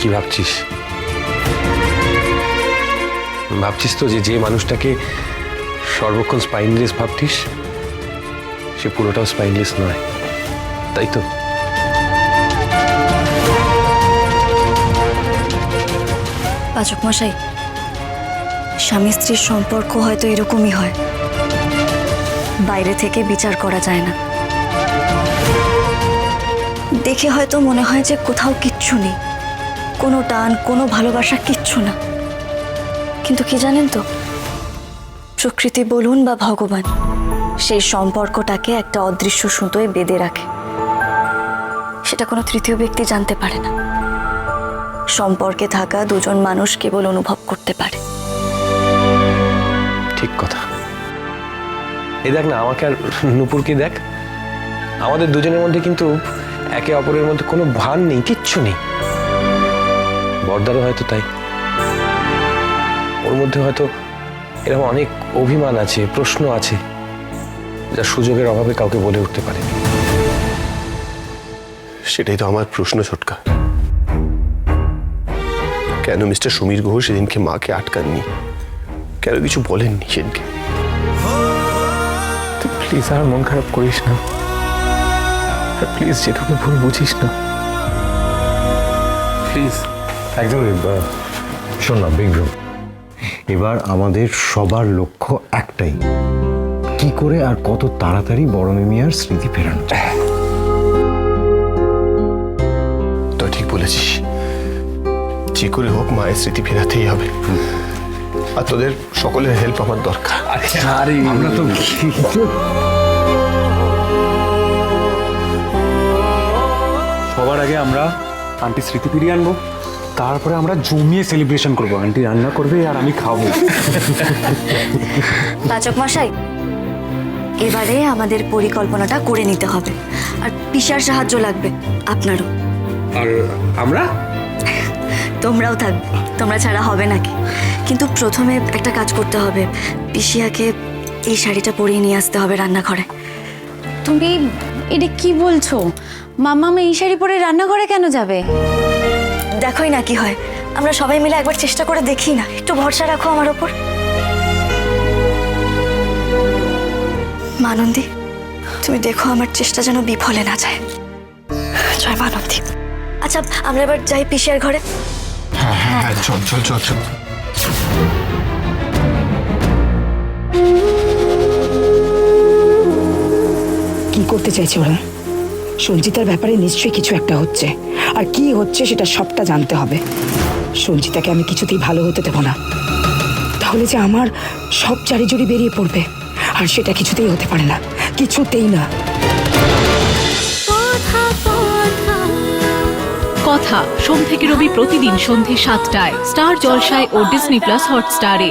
কি ভাবছিস? ভাবছিস তো যে মানুষটাকে সর্বক্ষণ স্পাইনলেস ভাবতিস সে পুরোটাও স্পাইনলেস নয়, তাই তো? পাচক মশাই, স্বামী স্ত্রীর সম্পর্ক হয়তো এরকমই হয়, বাইরে থেকে বিচার করা যায় না। দেখে হয়তো মনে হয় যে কোথাও কিচ্ছু নেই, কোনো টান, কোনো ভালোবাসা, কিচ্ছু না। কিন্তু কি জানেন তো, প্রকৃতি বলুন বা ভগবান, সেই সম্পর্কটাকে একটা অদৃশ্য সুতোয় বেঁধে রাখে। সেটা কোনো তৃতীয় ব্যক্তি জানতে পারে না। সম্পর্কে থাকা দুজন মানুষ কেবল অনুভব করতে পারে। ঠিক কথা। এই দেখ না, আমাকে আর নূপুরকে দেখ, আমাদের দুজনের মধ্যে কিন্তু একে অপরের মধ্যে কোনো ভান নেই, কিচ্ছু নেই। বর্দারও হয়তো তাই। ওর মধ্যে হয়তো এরকম অনেক অভিমান আছে, প্রশ্ন আছে, যা সুযোগের অভাবে কাউকে বলে উঠতে পারেনি। সেটাই তো আমার প্রশ্ন, ছোটকা। কেন মিস্টার সমীর গুহ সেদিনকে মাকে আটকাননি? কেন কিছু বলেননি সেদিনকে? প্লিজ আর মন খারাপ করিস না, প্লিজ যেটুকু ভুল বুঝিস না, প্লিজ। একদম। শোন না বিক্রম, এবার আমাদের সবার লক্ষ্য একটাই, কি করে আর কত তাড়াতাড়ি বড় মিমিয়ার স্মৃতি ফেরানো যায়। তো ঠিক বলেছিস, যে করে হোক মায়ের স্মৃতি ফেরাতেই হবে। আর তোদের সকলের হেল্প আমার দরকার। আমরা তো সবার আগে আমরা আন্টি স্মৃতি ফিরিয়ে আনবো, তারপরে আমরা জমিয়ে সেলিব্রেশন করবো। আন্টি রান্না করবে আর আমি খাবো। পাচক মশাই, এবারে আমাদের পরিকল্পনাটা করে নিতে হবে, আর পিসার সাহায্য লাগবে আপনারও। আর আমরা? তোমরাও থাকবে, তোমরা ছাড়া হবে নাকি? কিন্তু প্রথমে একটা কাজ করতে হবে, পিসিয়াকে এই শাড়িটা পরিয়ে নিয়ে আসতে হবে রান্নাঘরে। তুমি এটা কি বলছো? মাম্মা এই শাড়ি পরে রান্নাঘরে কেন যাবে? দেখোই না কি হয়, আমরা সবাই মিলে একবার চেষ্টা করে দেখি না? একটু ভরসা রাখো আমার ওপর। মানন্দী, তুমি দেখো আমার চেষ্টা যেন বিফলে না যায়। জয় মানন্দী। আচ্ছা, আমরা এবার যাই পিসিয়ার ঘরে। হ্যাঁ, চল চল চল চল। কি করতে চাইছে ওরা? সঞ্চিতার ব্যাপারে নিশ্চয়ই কিছু একটা হচ্ছে, আর কি হচ্ছে সেটা সবটা জানতে হবে। সঞ্চিতাকে আমি কিছুতেই ভালো হতে দেব না, তাহলে যে আমার সব চারিজুড়ি বেরিয়ে পড়বে, আর সেটা কিছুতেই হতে পারে না, কিছুতেই না। কথা সোম থেকে রবি প্রতিদিন সন্ধে ৭টায় স্টার জলসায় ও ডিজনি প্লাস হটস্টারে।